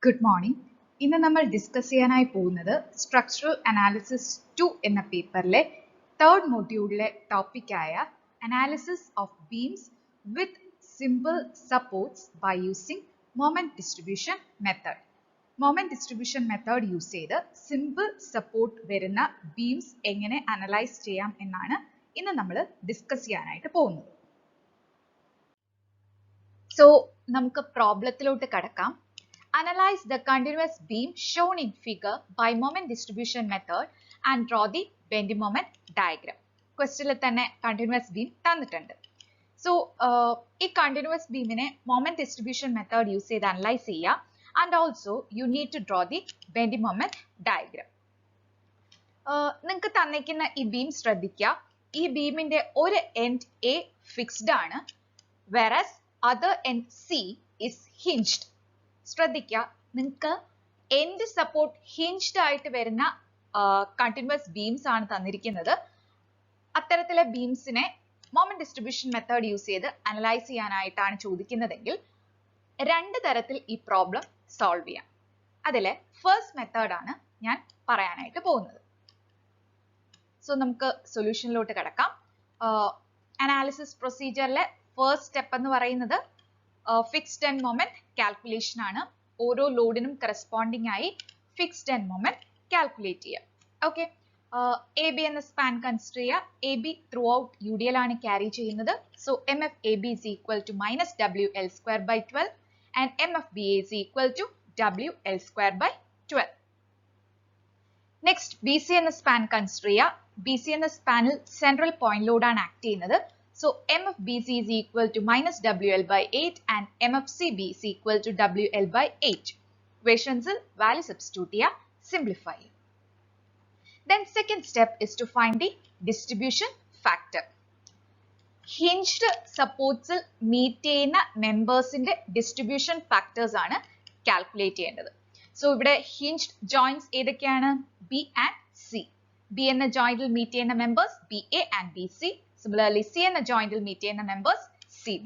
Good morning. ഇന്ന് നമ്മൾ discuss ചെയ്യാനായി പോകുന്നത് സ്ട്രക്ചറൽ അനാലിസിസ് 2 എന്ന പേപ്പറിലെ തേർഡ് മൊഡ്യൂളിലെ ടോപ്പിക്കായ analysis of beams with simple supports by using moment distribution method. Moment distribution method use ചെയ്ത് സിമ്പിൾ സപ്പോർട്ട് വരുന്ന ബീംസ് എങ്ങനെ അനലൈസ് ചെയ്യാം എന്നാണ് ഇന്ന് നമ്മൾ ഡിസ്കസ് ചെയ്യാനായിട്ട് പോകുന്നത്. സോ നമുക്ക് പ്രോബ്ലത്തിലോട്ട് കടക്കാം. Analyze the continuous beam shown in figure by moment distribution method and draw the bending moment diagram. Questionil തന്നെ continuous beam തന്നിട്ടുണ്ട്. So ഈ continuous beamനെ moment distribution method use ചെയ്ത് analyze ചെയ്യുക and also you need to draw the bending moment diagram. നിങ്ങൾക്ക് തന്നിരിക്കുന്ന ഈ beam ശ്രദ്ധിക്കുക. ഈ beamന്റെ ഒരു end A fixed ആണ് whereas other end C is hinged. ശ്രദ്ധിക്കുക, നിങ്ങൾക്ക് എൻഡ് സപ്പോർട്ട് ഹിഞ്ച്ഡ് ആയിട്ട് വരുന്ന കണ്ടിന്യൂസ് ബീംസ് ആണ് തന്നിരിക്കുന്നത്. അത്തരത്തിലെ ബീംസിനെ മൊമെന്റ് ഡിസ്ട്രിബ്യൂഷൻ മെത്തേഡ് യൂസ് ചെയ്ത് അനലൈസ് ചെയ്യാനായിട്ടാണ് ചോദിക്കുന്നതെങ്കിൽ രണ്ട് തരത്തിൽ ഈ പ്രോബ്ലം സോൾവ് ചെയ്യാം. അതിലെ ഫസ്റ്റ് മെത്തേഡാണ് ഞാൻ പറയാനായിട്ട് പോകുന്നത്. സോ നമുക്ക് സൊല്യൂഷനിലോട്ട് കിടക്കാം. അനാലിസിസ് പ്രൊസീജിയറിലെ ഫസ്റ്റ് സ്റ്റെപ്പ് എന്ന് പറയുന്നത് ഫിക്സ്ഡ് എൻഡ് മൊമെന്റ് കാൽക്കുലേഷൻ ആണ്. ഓരോ ലോഡിനും കറസ്പോണ്ടിങ് ആയി ഫിക്സ്ഡ് എൻഡ് മൊമെന്റ് കാൽക്കുലേറ്റ് ചെയ്യുക. ഓക്കെ, എ ബി എന്ന സ്പാൻ കൺസിഡർ ചെയ്യുക. A B through out you D L ആണ് ക്യാരി ചെയ്യുന്നത്. So M F A B is equal to minus WL² by 12 and MFBA is equal to WL²by 12. Next B C എന്ന span consider ചെയ്യുക. B C എന്ന സ്പാനിൽ central point ലോഡാണ് act ചെയ്യുന്നത്. So MFBC is equal to minus WL/8 and MFCB is equal to WL/8. Equations value substitute here, simplify. Then second step is to find the distribution factor. Hinged supports meet ചെയ്യുന്ന മെമ്പേഴ്സിന്റെ distribution factors ആണ് calculate ചെയ്യേണ്ടത്. So ഇവിടെ hinged joints ഏതൊക്കെയാണ്? B and C. B എന്ന joint meet ചെയ്യുന്ന members BA and BC. Similarly, C എന്ന joint meet ചെയ്യുന്ന members CB.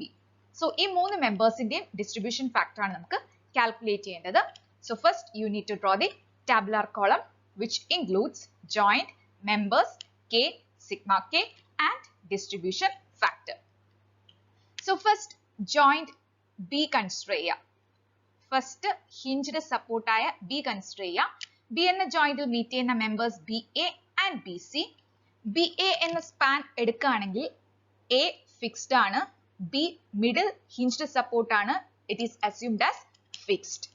So ഈ മൂന്ന് മെമ്പേഴ്സിന്റെയും ഡിസ്ട്രിബ്യൂഷൻ ഫാക്ടർ ആണ് നമുക്ക് കാൽക്കുലേറ്റ് ചെയ്യേണ്ടത്. So first you need to draw the tabular column which includes joint, members, K, sigma K and distribution factor. So first joint B consider ചെയ്യുക. First hinged support ആയ B consider ചെയ്യുക. B എന്ന joint meet ചെയ്യുന്ന members BA and BC. BA എന്ന span എടുക്കുകയാണെങ്കിൽ A fixed ആണ്, B middle hinged support ആണ്. It is assumed as fixed.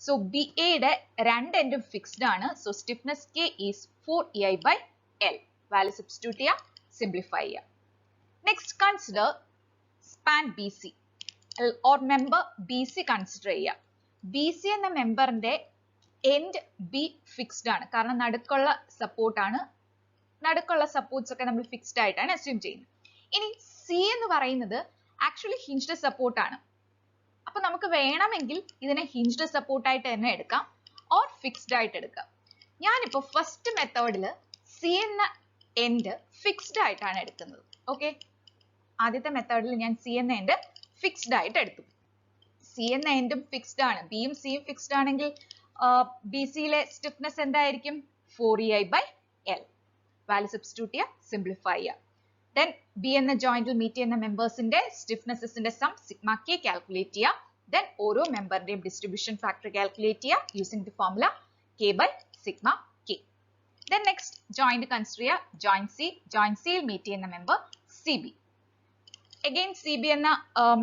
So BA യുടെ രണ്ട് എൻഡും ഫിക്സ്ഡ് ആണ്. So stiffness K is 4EI/L. Value substitute ചെയ്യുക, സിംപ്ലിഫൈ ചെയ്യുക. Next consider span BC or member BC consider ചെയ്യുക. BC എന്ന മെമ്പറിന്റെ end B fixed ആണ്, കാരണം നടുക്കുള്ള സപ്പോർട്ട് ആണ്. നടുക്കുള്ള സപ്പോർട്ട്സ് ഒക്കെ നമ്മൾ ഫിക്സ്ഡ് ആയിട്ടാണ് അസ്യൂം ചെയ്യുന്നത്. ഇനി സി എന്ന് പറയുന്നത് ആക്ച്വലി ഹിഞ്ച്ഡ് സപ്പോർട്ട് ആണ്. അപ്പൊ നമുക്ക് വേണമെങ്കിൽ ഇതിനെ ഹിഞ്ച്ഡ് സപ്പോർട്ട് ആയിട്ട് തന്നെ എടുക്കാം ഓർ ഫിക്സ്ഡ് ആയിട്ട് എടുക്കാം. ഞാനിപ്പോ ഫസ്റ്റ് മെത്തേഡിൽ സി എന്ന എൻഡ് ഫിക്സ്ഡ് ആയിട്ടാണ് എടുക്കുന്നത്. ഓക്കെ, ആദ്യത്തെ മെത്തേഡിൽ ഞാൻ സി എന്ന എൻഡ് ഫിക്സ്ഡ് ആയിട്ട് എടുത്തു. സി എന്ന എൻഡും ഫിക്സ്ഡ് ആണ്. ബിയും സിയും ഫിക്സ്ഡ് ആണെങ്കിൽ ബി സിയിലെ സ്റ്റിഫ്നെസ് എന്തായിരിക്കും? 4EI/L. വാല്യൂ സബ്സ്റ്റിറ്റ്യൂട്ട് ചെയ്യുക, സിംപ്ലിഫൈ ചെയ്യുക. ദെൻ ബി എന്ന ജോയിന്റിൽ മീറ്റ് ചെയ്യുന്ന മെമ്പേഴ്സിന്റെ സ്റ്റിഫ്നെസ്സിന്റെ സം സിഗ്മ കെ കാൽക്കുലേറ്റ് ചെയ്യുക. ദെൻ ഓരോ മെമ്പറിന്റെയും ഡിസ്ട്രിബ്യൂഷൻ ഫാക്ടർ കാൽക്കുലേറ്റ് ചെയ്യുക യൂസിംഗ് ദി ഫോർമുല K/സിഗ്മ K. Then next joint consider ചെയ്യുക. ജോയിന്റ് സിയിൽ മീറ്റ് ചെയ്യുന്ന member C B. Again C B എന്ന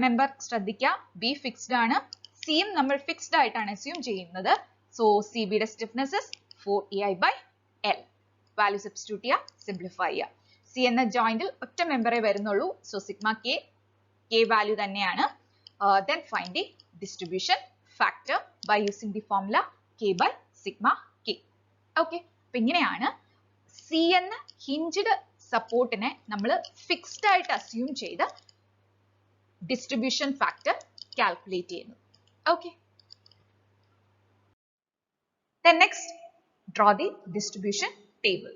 മെമ്പർ ശ്രദ്ധിക്കുക, ബി ഫിക്സ്ഡ് ആണ്, സിയും നമ്മൾ ഫിക്സ്ഡ് ആയിട്ടാണ് അസ്യൂം ചെയ്യുന്നത്. സോ സി ബിയുടെ സ്റ്റിഫ്നെസ് 4EI/L. വാല്യൂ സബ്സ്റ്റിറ്റ്യൂട്ട് ചെയ്യുക, സിംപ്ലിഫൈ ചെയ്യുക. സി എന്ന ജോയിന്റിൽ ഒറ്റ മെമ്പറേ വരുന്നുള്ളൂ. സോ സിഗ്മ കെ വാല്യൂ തന്നെയാണ്. Then find the distribution factor by using the formula K/സിഗ്മ കെ. ഓക്കെ, അപ്പൊ ഇങ്ങനെയാണ് സി എന്ന ഹിഞ്ച്ഡ് സപ്പോർട്ടിനെ നമ്മൾ ഫിക്സ്ഡ് ആയിട്ട് അസ്യൂം ചെയ്ത് ഡിസ്ട്രിബ്യൂഷൻ ഫാക്ടർ കാൽക്കുലേറ്റ് ചെയ്യുന്നത്. Okay, then next draw the distribution table.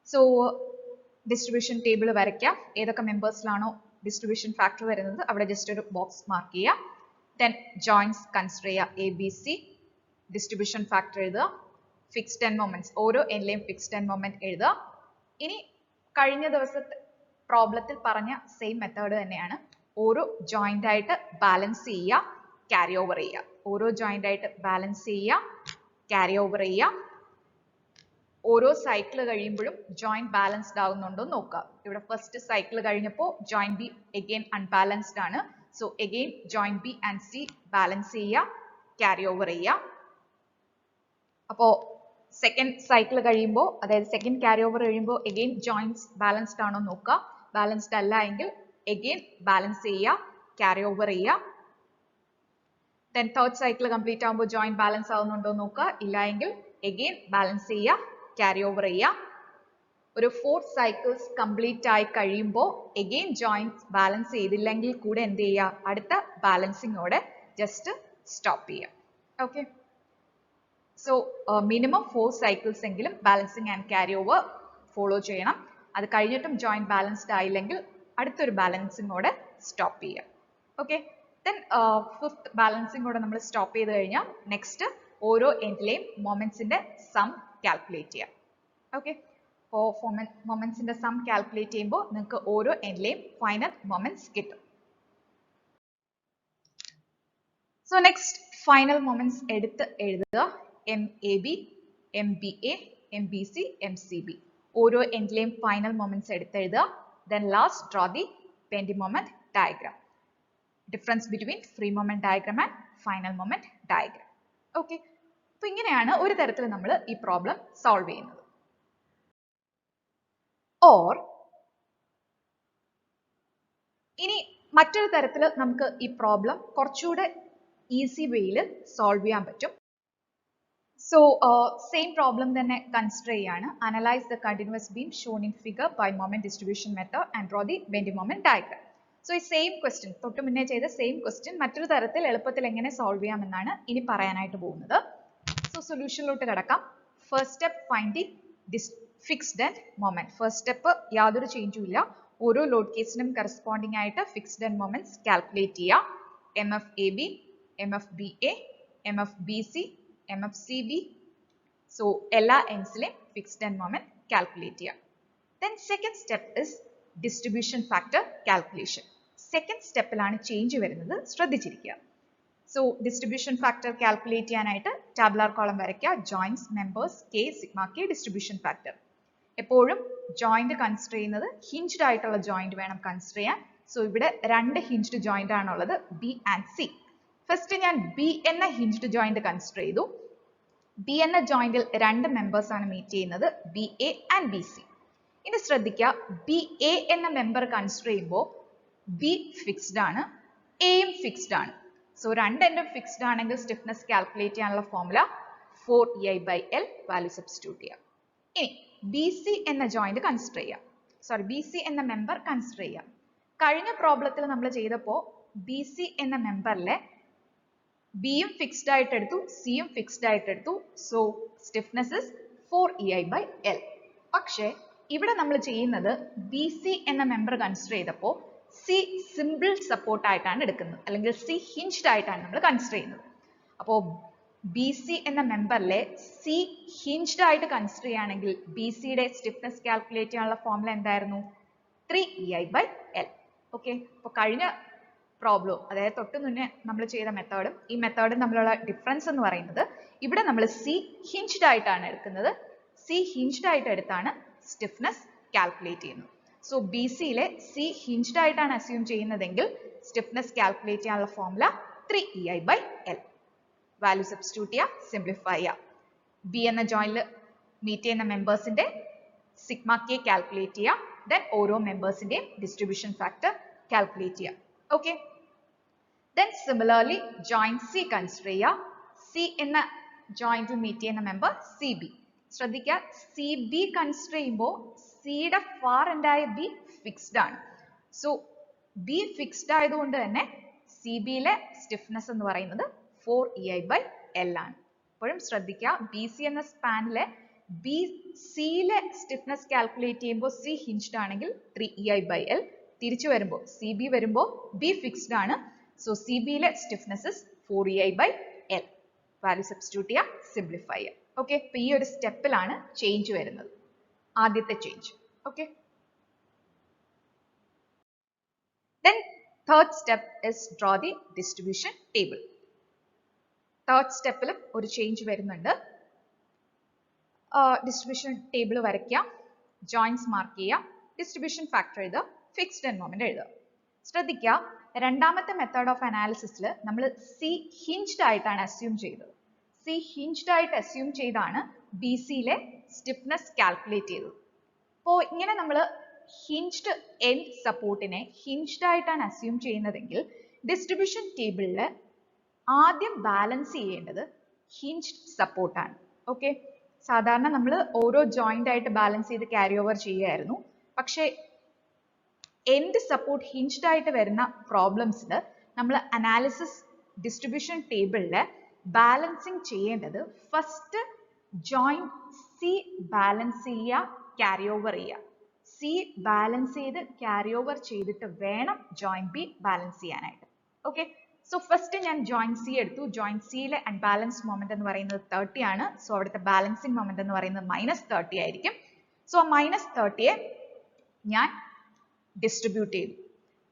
So distribution table വരയ്ക്കാം. ഏതൊക്കെ മെമ്പേഴ്സിലാണോ ഡിസ്ട്രിബ്യൂഷൻ ഫാക്ടർ വരുന്നത് അവിടെ ജസ്റ്റ് ഒരു ബോക്സ് മാർക്ക് ചെയ്യുക. Then joints consider ABC, distribution factor എഴുതുക, fixed end moments ഓരോ endലെയും fixed end moment എഴുതുക. ഇനി കഴിഞ്ഞ ദിവസത്തെ പ്രോബ്ലത്തിൽ പറഞ്ഞ സെയിം മെത്തേഡ് തന്നെയാണ്. ഓരോ ജോയിന്റ് ആയിട്ട് ബാലൻസ് ചെയ്യുക, ക്യാരി ഓവർ ചെയ്യുക. ഓരോ ജോയിന്റ് ആയിട്ട് ബാലൻസ് ചെയ്യുക, ക്യാരി ഓവർ ചെയ്യുക. ഓരോ സൈക്കിൾ കഴിയുമ്പോഴും ജോയിന്റ് ബാലൻസ്ഡ് ആകുന്നുണ്ടോ നോക്കുക. ഇവിടെ ഫസ്റ്റ് സൈക്കിൾ കഴിഞ്ഞപ്പോൾ ജോയിന്റ് ബി അഗെയിൻ അൺബാലൻസ്ഡ് ആണ്. So again joint B and C balance ചെയ്യുക, ക്യാരി ഓവർ ചെയ്യുക. അപ്പോൾ സെക്കൻഡ് സൈക്കിൾ കഴിയുമ്പോൾ, അതായത് സെക്കൻഡ് ക്യാരി ഓവർ കഴിയുമ്പോൾ അഗെയിൻ ജോയിന്റ്സ് ബാലൻസ്ഡ് ആണോ നോക്കുക. ബാലൻസ്ഡ് അല്ല എങ്കിൽ അഗെയിൻ ബാലൻസ് ചെയ്യുക, ക്യാരി ഓവർ ചെയ്യുക. ദെൻ തേർഡ് സൈക്കിൾ കംപ്ലീറ്റ് ആകുമ്പോൾ ജോയിന്റ് ബാലൻസ് ആവുന്നുണ്ടോ നോക്കുക. ഇല്ല എങ്കിൽ അഗെയിൻ ബാലൻസ് ചെയ്യുക, ക്യാരി ഓവർ ചെയ്യുക. ഒരു 4 സൈക്കിൾസ് കംപ്ലീറ്റ് ആയി കഴിയുമ്പോൾ അഗെയിൻ ജോയിന്റ്സ് ബാലൻസ് ചെയ്തില്ലെങ്കിൽ കൂടെ എന്ത് ചെയ്യുക, അടുത്ത ബാലൻസിങ്ങോടെ ജസ്റ്റ് സ്റ്റോപ്പ് ചെയ്യുക. ഓക്കെ, സോ മിനിമം 4 സൈക്കിൾസ് എങ്കിലും balancing and carry over follow ചെയ്യണം. അത് കഴിഞ്ഞിട്ടും ജോയിന്റ് ബാലൻസ്ഡ് ആയില്ലെങ്കിൽ അടുത്തൊരു ബാലൻസിങ്ങോടെ സ്റ്റോപ്പ് ചെയ്യുക. ഓക്കെ, ദെൻ ഫിഫ്ത്ത് ബാലൻസിങ്ങോടെ നമ്മൾ സ്റ്റോപ്പ് ചെയ്ത് കഴിഞ്ഞാൽ നെക്സ്റ്റ് ഓരോ എൻഡിലെയും മൊമെന്റ്സിന്റെ സം കാൽക്കുലേറ്റ് ചെയ്യാം. ഓക്കെ, അപ്പോൾ മൊമെന്റ്സിന്റെ സം കാൽക്കുലേറ്റ് ചെയ്യുമ്പോൾ നിങ്ങൾക്ക് ഓരോ എൻഡിലെയും ഫൈനൽ മൊമെന്റ്സ് കിട്ടും. സോ നെക്സ്റ്റ് ഫൈനൽ മൊമെന്റ്സ് എടുത്ത് എഴുതുക. MAB, MBA, MBC, MCB. ഓരോ എൻഡിലെയും ഫൈനൽ മൊമെന്റ്സ് എടുത്ത് എഴുതുക. Then last draw the bending moment diagram. Difference between free moment diagram and final moment diagram. Okay, അപ്പോൾ ഇങ്ങനെയാണ് ഒരു തരത്തിൽ നമ്മൾ ഈ പ്രോബ്ലം സോൾവ് ചെയ്യുന്നത്. ഓർ ഇനി മറ്റൊരു തരത്തിൽ നമുക്ക് ഈ പ്രോബ്ലം കുറച്ചുകൂടെ ഈസി വേയിൽ സോൾവ് ചെയ്യാൻ പറ്റും. So same problem തന്നെ consider ചെയ്യാണ്. Analyze the continuous beam shown in figure by moment distribution method and draw the bending moment diagram. So ഈ same question, തൊട്ട് മുന്നേ ചെയ്ത same question മറ്റൊരു തരത്തിൽ എളുപ്പത്തിൽ എങ്ങനെ സോൾവ് ചെയ്യാമെന്നാണ് ഇനി പറയാനായിട്ട് പോകുന്നത്. So സൊല്യൂഷനിലോട്ട് കിടക്കാം. First step, find the fixed end moment. First step യാതൊരു ചേഞ്ചും ഇല്ല. ഓരോ ലോഡ് കേസിനും കറസ്പോണ്ടിങ് ആയിട്ട് ഫിക്സ്ഡ് എൻഡ് മൊമെന്റ്സ് കാൽക്കുലേറ്റ് ചെയ്യുക. MFAB, MFBA, MFBC, MFCB. So എല്ലാ എൻഡ്സിലെയും ഫിക്സ്ഡ് എൻഡ് മൊമെന്റ് കാൽക്കുലേറ്റ് ചെയ്യുക. Then second step is distribution factor calculation. Second സ്റ്റെപ്പിലാണ് ചേഞ്ച് വരുന്നത്, ശ്രദ്ധിച്ചിരിക്കുക. സോ ഡിസ്ട്രിബ്യൂഷൻ ഫാക്ടർ കാൽക്കുലേറ്റ് ചെയ്യാനായിട്ട് ടാബുലാർ കോളം വരയ്ക്കുക. Joints, members, K, sigma K, distribution factor. എപ്പോഴും joint consider ചെയ്യുന്നത് ഹിഞ്ച്ഡ് ആയിട്ടുള്ള ജോയിന്റ് വേണം കൺസിഡർ ചെയ്യാൻ. സോ ഇവിടെ 2 ഹിഞ്ച്ഡ് ജോയിന്റ് ആണുള്ളത്, B ആൻഡ് C. ഫസ്റ്റ് ഞാൻ B എന്ന ഹിഞ്ച്ഡ് ജോയിന്റ് കൺസിഡർ ചെയ്തു. B എന്ന ജോയിന്റിൽ 2 മെമ്പേഴ്സ് ആണ് മീറ്റ് ചെയ്യുന്നത്, BA ആൻഡ് BC. ഇനി ശ്രദ്ധിക്കുക, BA എന്ന മെമ്പർ കൺസിഡർ ചെയ്യുമ്പോൾ B ഫിക്സ്ഡ് ആണ്, Aയും ഫിക്സ്ഡ് ആണ്. സോ 2 എൻഡും ഫിക്സ്ഡ് ആണെങ്കിൽ സ്റ്റിഫ്നെസ് കാൽക്കുലേറ്റ് ചെയ്യാനുള്ള ഫോർമുല 4EI/L, വാല്യൂ സബ്സ്റ്റിറ്റ്യൂട്ട് ചെയ്യാം. ഇനി BC എന്ന ജോയിന്റ് കൺസിഡർ ചെയ്യാം, BC എന്ന മെമ്പർ കൺസിഡർ ചെയ്യാം. കഴിഞ്ഞ പ്രോബ്ലത്തിൽ നമ്മൾ ചെയ്തപ്പോൾ BC എന്ന മെമ്പറിലെ ബിയും ഫിക്സ്ഡ് ആയിട്ട് എടുത്തു, സിയും ഫിക്സ്ഡ് ആയിട്ട് എടുത്തു. So stiffness is 4EI/L. പക്ഷേ ഇവിടെ നമ്മൾ ചെയ്യുന്നത് BC എന്ന മെമ്പർ കൺസിഡർ ചെയ്തപ്പോൾ സി സിമ്പിൾ സപ്പോർട്ട് ആയിട്ടാണ് എടുക്കുന്നത്, അല്ലെങ്കിൽ സി ഹിഞ്ച്ഡ് ആയിട്ടാണ് നമ്മൾ കൺസിഡർ ചെയ്യുന്നത്. അപ്പോൾ BC എന്ന മെമ്പറിലെ സി ഹിഞ്ച്ഡ് ആയിട്ട് കൺസിഡർ ചെയ്യുകയാണെങ്കിൽ BCയുടെ സ്റ്റിഫ്നെസ് കാൽക്കുലേറ്റ് ചെയ്യാനുള്ള ഫോർമുല എന്തായിരുന്നു? 3EI/L. ഓക്കെ, അപ്പോൾ കഴിഞ്ഞ പ്രോബ്ലം, അതായത് തൊട്ട് മുന്നേ നമ്മൾ ചെയ്ത മെത്തേഡും ഈ മെത്തേഡും തമ്മിലുള്ള ഡിഫറൻസ് എന്ന് പറയുന്നത്, ഇവിടെ നമ്മൾ സി ഹിഞ്ച്ഡ് ആയിട്ടാണ് എടുക്കുന്നത്, സി ഹിഞ്ച്ഡ് ആയിട്ട് എടുത്താണ് സ്റ്റിഫ്നെസ് കാൽക്കുലേറ്റ് ചെയ്യുന്നത്. സോ BCയിലെ സി ഹിഞ്ച്ഡ് ആയിട്ടാണ് അസ്യൂം ചെയ്യുന്നതെങ്കിൽ സ്റ്റിഫ്നെസ് കാൽക്കുലേറ്റ് ചെയ്യാനുള്ള ഫോർമുല 3EI/L. വാല്യൂ സബ്സ്റ്റിറ്റ്യൂട്ട് ചെയ്യുക, സിംപ്ലിഫൈ ചെയ്യുക. ബി എന്ന ജോയിന്റിൽ മീറ്റ് ചെയ്യുന്ന മെമ്പേഴ്സിന്റെ സിഗ്മ K കാൽക്കുലേറ്റ് ചെയ്യുക. ദെൻ ഓരോ മെമ്പേഴ്സിന്റെയും ഡിസ്ട്രിബ്യൂഷൻ ഫാക്ടർ കാൽക്കുലേറ്റ് ചെയ്യുക. Okay, then similarly joint C consider ചെയ്യുക. സി എന്ന ജോയിന്റിൽ മീറ്റ് ചെയ്യുന്ന മെമ്പർ CB. ശ്രദ്ധിക്കുക, CB കൺസിഡർ ചെയ്യുമ്പോൾ സിയുടെ ഫാർ എൻഡായ B ഫിക്സ്ഡ് ആണ്. സോ B ഫിക്സ്ഡ് ആയതുകൊണ്ട് തന്നെ CBയിലെ സ്റ്റിഫ്നെസ് എന്ന് പറയുന്നത് 4EI/L ആണ്. എപ്പോഴും ശ്രദ്ധിക്കുക, BC എന്ന സ്പാനിലെ BCയിലെ സ്റ്റിഫ്നെസ് കാൽക്കുലേറ്റ് ചെയ്യുമ്പോൾ C ഹിഞ്ച്ഡ് ആണെങ്കിൽ 3EI/L. തിരിച്ചു വരുമ്പോൾ CB വരുമ്പോൾ B ഫിക്സ്ഡ് ആണ്, സോ സി ബിയിലെ stiffness is 4EI/L. Value substitute ചെയ്യുക, സിംപ്ലിഫൈ ചെയ്യുക. ഓക്കെ, അപ്പൊ ഈ ഒരു സ്റ്റെപ്പിലാണ് ചേഞ്ച് വരുന്നത്, ആദ്യത്തെ change. Okay, then third step is draw the distribution table. Third സ്റ്റെപ്പിലും ഒരു ചേഞ്ച് വരുന്നുണ്ട്. ഡിസ്ട്രിബ്യൂഷൻ ടേബിൾ വരയ്ക്കുക, ജോയിൻസ് മാർക്ക് ചെയ്യുക, ഡിസ്ട്രിബ്യൂഷൻ ഫാക്ടർ എഴുതുക, ഫിക്സ്ഡ് എൻഡ് മൊമെന്റ് എഴുതുക. ശ്രദ്ധിക്കുക, രണ്ടാമത്തെ മെത്തേഡ് ഓഫ് അനാലിസിസിൽ നമ്മൾ സി ഹിഞ്ച്ഡ് ആയിട്ടാണ് അസ്യൂം ചെയ്തത്. സി ഹിഞ്ച്ഡ് ആയിട്ട് അസ്യൂം ചെയ്താണ് ബി സിയിലെ സ്റ്റിഫ്നെസ് കാൽക്കുലേറ്റ് ചെയ്തത്. അപ്പോൾ ഇങ്ങനെ നമ്മൾ ഹിഞ്ച്ഡ് എൻഡ് സപ്പോർട്ടിനെ ഹിഞ്ച്ഡ് ആയിട്ടാണ് അസ്യൂം ചെയ്യുന്നതെങ്കിൽ ഡിസ്ട്രിബ്യൂഷൻ ടേബിളിൽ ആദ്യം ബാലൻസ് ചെയ്യേണ്ടത് ഹിഞ്ച്ഡ് സപ്പോർട്ടാണ്. ഓക്കെ, സാധാരണ നമ്മൾ ഓരോ ജോയിന്റ് ആയിട്ട് ബാലൻസ് ചെയ്ത് ക്യാരി ഓവർ ചെയ്യുമായിരുന്നു. പക്ഷേ എൻഡ് സപ്പോർട്ട് ഹിഞ്ച്ഡ് ആയിട്ട് വരുന്ന പ്രോബ്ലംസിൽ നമ്മൾ അനാലിസിസ് ഡിസ്ട്രിബ്യൂഷൻ ടേബിളിൽ ബാലൻസിങ് ചെയ്യേണ്ടത് ഫസ്റ്റ് ജോയിന്റ് സി ബാലൻസ് ചെയ്യുക, ക്യാരി ഓവർ ചെയ്യുക. സി ബാലൻസ് ചെയ്ത് ക്യാരി ഓവർ ചെയ്തിട്ട് വേണം ജോയിന്റ് ബി ബാലൻസ് ചെയ്യാനായിട്ട്. ഓക്കെ, സോ ഫസ്റ്റ് ഞാൻ ജോയിന്റ് സി എടുത്തു. ജോയിന്റ് സിയിലെ അൺബാലൻസ്ഡ് മൊമെന്റ് എന്ന് പറയുന്നത് 30 ആണ്. സോ അവിടുത്തെ ബാലൻസിങ് മൊമെന്റ് എന്ന് പറയുന്നത് -30 ആയിരിക്കും. സോ -30യെ ഞാൻ ഡിസ്ട്രിബ്യൂട്ട് ചെയ്തു.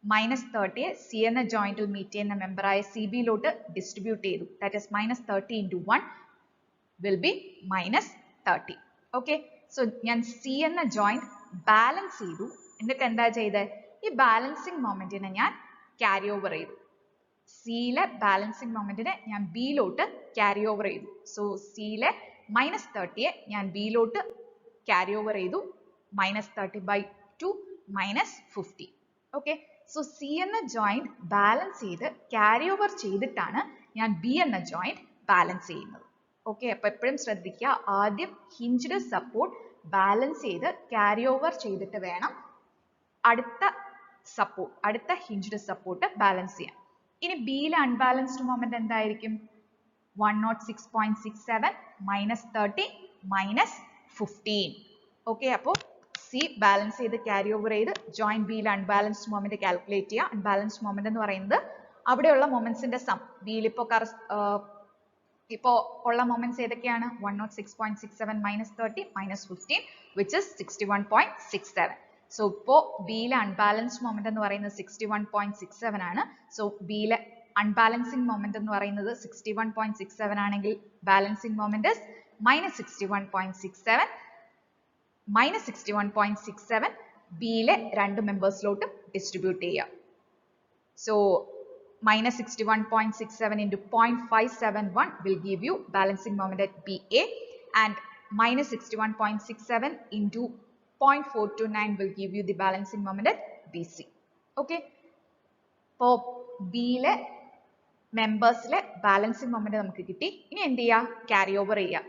-30യെ സി എന്ന ജോയിന്റിൽ മീറ്റ് ചെയ്യുന്ന മെമ്പറായ സി ബിയിലോട്ട് ഡിസ്ട്രിബ്യൂട്ട് ചെയ്തു. That is -30 into 1 will be -30. Okay, so ഞാൻ സി എന്ന ജോയിന്റ് ബാലൻസ് ചെയ്തു. എന്നിട്ട് എന്താ ചെയ്തത്? ഈ ബാലൻസിങ് മൊമെന്റിനെ ഞാൻ ക്യാരി ഓവർ ചെയ്തു. സിയിലെ ബാലൻസിങ് മൊമെന്റിനെ ഞാൻ ബിയിലോട്ട് ക്യാരി ഓവർ ചെയ്തു. സോ സിയിലെ -30യെ ഞാൻ ബിയിലോട്ട് ക്യാരി ഓവർ ചെയ്തു. -30/2 -50. ഓക്കെ, സോ സി എന്ന ജോയിന്റ് ബാലൻസ് ചെയ്ത് ക്യാരി ഓവർ ചെയ്തിട്ടാണ് ഞാൻ ബി എന്ന ജോയിന്റ് ബാലൻസ് ചെയ്യുന്നത്. ഓക്കെ, അപ്പൊ എപ്പോഴും ശ്രദ്ധിക്കുക, ആദ്യം ഹിഞ്ച്ഡ് സപ്പോർട്ട് ബാലൻസ് ചെയ്ത് ക്യാരി ഓവർ ചെയ്തിട്ട് വേണം അടുത്ത ഹിഞ്ച്ഡ് സപ്പോർട്ട് ബാലൻസ് ചെയ്യാൻ. ഇനി ബിയിലെ അൺബാലൻസ്ഡ് മൊമെന്റ് എന്തായിരിക്കും? 106.67 -30 -15. ഓക്കെ, അപ്പോൾ സി ബാലൻസ് ചെയ്ത് ക്യാരി ഓവർ ചെയ്ത് ജോയിന്റ് ബിയിലെ അൺബാലൻസ്ഡ് മൊമെന്റ് കാൽക്കുലേറ്റ് ചെയ്യുക. അൺബാലൻസ്ഡ് മൊമെന്റ് എന്ന് പറയുന്നത് അവിടെയുള്ള മൊമെന്റ്സിന്റെ സം. ബിയിൽ ഇപ്പോൾ ഉള്ള മൊമെന്റ്സ് ഏതൊക്കെയാണ്? 106.67 -30 -15 which is 61.67. സോ ഇപ്പോൾ ബിയിലെ അൺബാലൻസ്ഡ് മൊമെന്റ് എന്ന് പറയുന്നത് 61.67 ആണ്. സോ ബിയിലെ അൺബാലൻസിങ് മൊമെന്റ് എന്ന് പറയുന്നത് 61.67 ആണെങ്കിൽ ബാലൻസിങ് മൊമെന്റ് -61.67 -61.67 ബിയിലെ രണ്ട് മെമ്പേഴ്സിലോട്ടും ഡിസ്ട്രിബ്യൂട്ട് ചെയ്യുക. So -61.67 into 0.571 will give you balancing moment at BA, and -61.67 into 0.429 will give you the balancing moment at BC. Okay, അപ്പോൾ ബിയിലെ മെമ്പേഴ്സിലെ ബാലൻസിങ് മൊമെന്റ് നമുക്ക് കിട്ടി. ഇനി എന്ത് ചെയ്യുക? ക്യാരി ഓവർ ചെയ്യുക.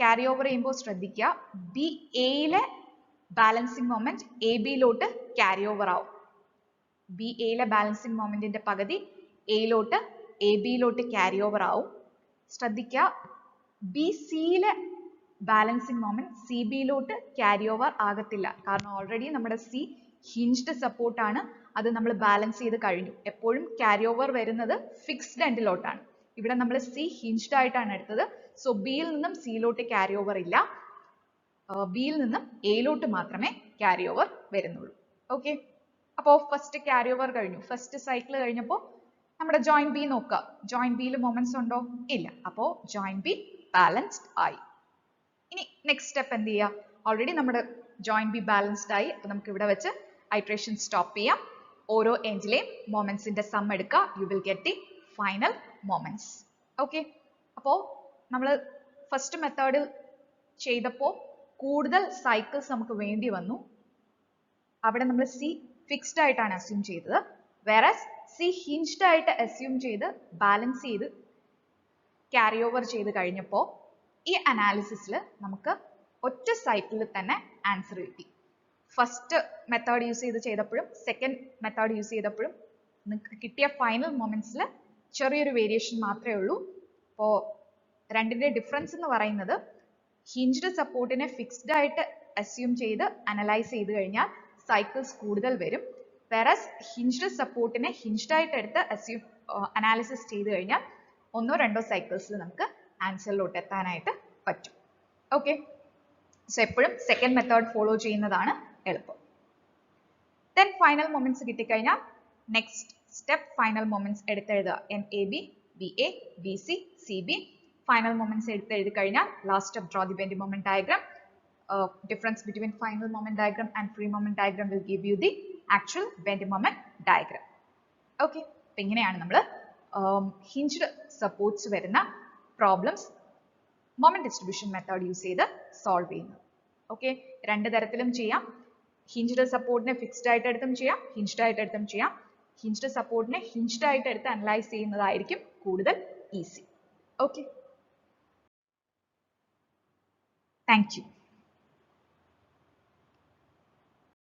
ക്യാരി ഓവർ ചെയ്യുമ്പോൾ ശ്രദ്ധിക്കുക, ബി എയിലെ ബാലൻസിങ് മൊമെന്റ് എ ബിയിലോട്ട് ക്യാരി ഓവർ ആവും. ബി എയിലെ ബാലൻസിങ് മൊമെന്റിന്റെ പകുതി എയിലോട്ട് എ ബിയിലോട്ട് ക്യാരി ഓവർ ആവും. ശ്രദ്ധിക്കുക, ബി സിയിലെ ബാലൻസിങ് മൊമെന്റ് സി ബിയിലോട്ട് ക്യാരി ഓവർ ആകത്തില്ല. കാരണം ഓൾറെഡി നമ്മുടെ സി ഹിഞ്ച്ഡ് സപ്പോർട്ടാണ്, അത് നമ്മൾ ബാലൻസ് ചെയ്ത് കഴിഞ്ഞു. എപ്പോഴും ക്യാരി ഓവർ വരുന്നത് ഫിക്സ്ഡ് എൻഡിലോട്ടാണ്. ഇവിടെ നമ്മൾ സി ഹിഞ്ച്ഡ് ആയിട്ടാണ് എടുത്തത്. സോ ബിയിൽ നിന്നും സിയിലോട്ട് ക്യാരി ഓവർ ഇല്ല, ബിയിൽ നിന്നും എയിലോട്ട് മാത്രമേ ക്യാരി ഓവർ വരുന്നുള്ളൂ. ഓക്കെ, അപ്പോൾ ഫസ്റ്റ് ക്യാരി ഓവർ കഴിഞ്ഞു. ഫസ്റ്റ് സൈക്കിൾ കഴിഞ്ഞപ്പോൾ നമ്മുടെ ജോയിന്റ് ബി നോക്കുക. ജോയിന്റ് ബിയിൽ മൊമെന്റ്സ് ഉണ്ടോ? ഇല്ല. അപ്പോൾ ജോയിന്റ് ബി ബാലൻസ്ഡ് ആയി. ഇനി നെക്സ്റ്റ് സ്റ്റെപ്പ് എന്ത് ചെയ്യുക? ഓൾറെഡി നമ്മുടെ ജോയിന്റ് ബി ബാലൻസ്ഡ് ആയി. അപ്പോൾ നമുക്ക് ഇവിടെ വെച്ച് ഐട്രേഷൻ സ്റ്റോപ്പ് ചെയ്യാം. ഓരോ എൻഡിലെയും മൊമെന്റ്സിന്റെ സം എടുക്കുക. You will get the final moments. Okay, അപ്പോൾ നമ്മൾ ഫസ്റ്റ് മെത്തേഡിൽ ചെയ്തപ്പോൾ കൂടുതൽ സൈക്കിൾസ് നമുക്ക് വേണ്ടി വന്നു. അവിടെ നമ്മൾ സി ഫിക്സ്ഡ് ആയിട്ടാണ് അസ്യൂം ചെയ്തത്. വേറസ് സി ഹിഞ്ച്ഡ് ആയിട്ട് അസ്യൂം ചെയ്ത് ബാലൻസ് ചെയ്ത് ക്യാരി ഓവർ ചെയ്ത് കഴിഞ്ഞപ്പോൾ ഈ അനാലിസിസിൽ നമുക്ക് ഒറ്റ സൈക്കിളിൽ തന്നെ ആൻസർ കിട്ടി. ഫസ്റ്റ് മെത്തേഡ് യൂസ് ചെയ്തപ്പോഴും സെക്കൻഡ് മെത്തേഡ് യൂസ് ചെയ്തപ്പോഴും നിങ്ങൾക്ക് കിട്ടിയ ഫൈനൽ മൊമെന്റ്സിൽ ചെറിയൊരു വേരിയേഷൻ മാത്രമേ ഉള്ളൂ. അപ്പോൾ രണ്ടിന്റെ ഡിഫറൻസ് എന്ന് പറയുന്നത് ഹിഞ്ച്ഡ് സപ്പോർട്ടിനെ ഫിക്സ്ഡ് ആയിട്ട് അസ്യൂം ചെയ്ത് അനലൈസ് ചെയ്ത് കഴിഞ്ഞാൽ സൈക്കിൾസ് കൂടുതൽ വരും. വേറസ് ഹിഞ്ച്ഡ് സപ്പോർട്ടിനെ ഹിഞ്ച്ഡ് ആയിട്ട് എടുത്ത് അനാലിസിസ് ചെയ്ത് കഴിഞ്ഞാൽ ഒന്നോ രണ്ടോ സൈക്കിൾസിൽ നമുക്ക് ആൻസറിലോട്ട് എത്താനായിട്ട് പറ്റും. ഓക്കെ, സോ എപ്പോഴും സെക്കൻഡ് മെത്തേഡ് ഫോളോ ചെയ്യുന്നതാണ് എളുപ്പം. ദെൻ ഫൈനൽ മൊമെന്റ്സ് കിട്ടിക്കഴിഞ്ഞാൽ നെക്സ്റ്റ് സ്റ്റെപ്പ് ഫൈനൽ മൊമെന്റ്സ് എടുത്തെഴുതുക. MAB, BA, BC, CB. Final moments എടുത്തെഴുതി കഴിഞ്ഞാൽ last step draw the bending moment diagram. Difference between final moment diagram and free moment diagram will give you the actual bending moment diagram. Okay, അപ്പോൾ ഇങ്ങനെയാണ് നമ്മൾ hinged supports വരുന്ന problems moment distribution method use ചെയ്ത് solve ചെയ്യുന്നത്. Okay, രണ്ട് തരത്തിലും ചെയ്യാം. Hinged സപ്പോർട്ടിനെ fixed ആയിട്ട് എടുത്തും ചെയ്യാം, ഹിഞ്ച്ഡ് ആയിട്ട് എടുത്തും ചെയ്യാം. ഹിഞ്ച്ഡ് സപ്പോർട്ടിനെ ഹിഞ്ച്ഡ് ആയിട്ട് എടുത്ത് അനലൈസ് ചെയ്യുന്നതായിരിക്കും കൂടുതൽ ഈസി. Okay, thank you.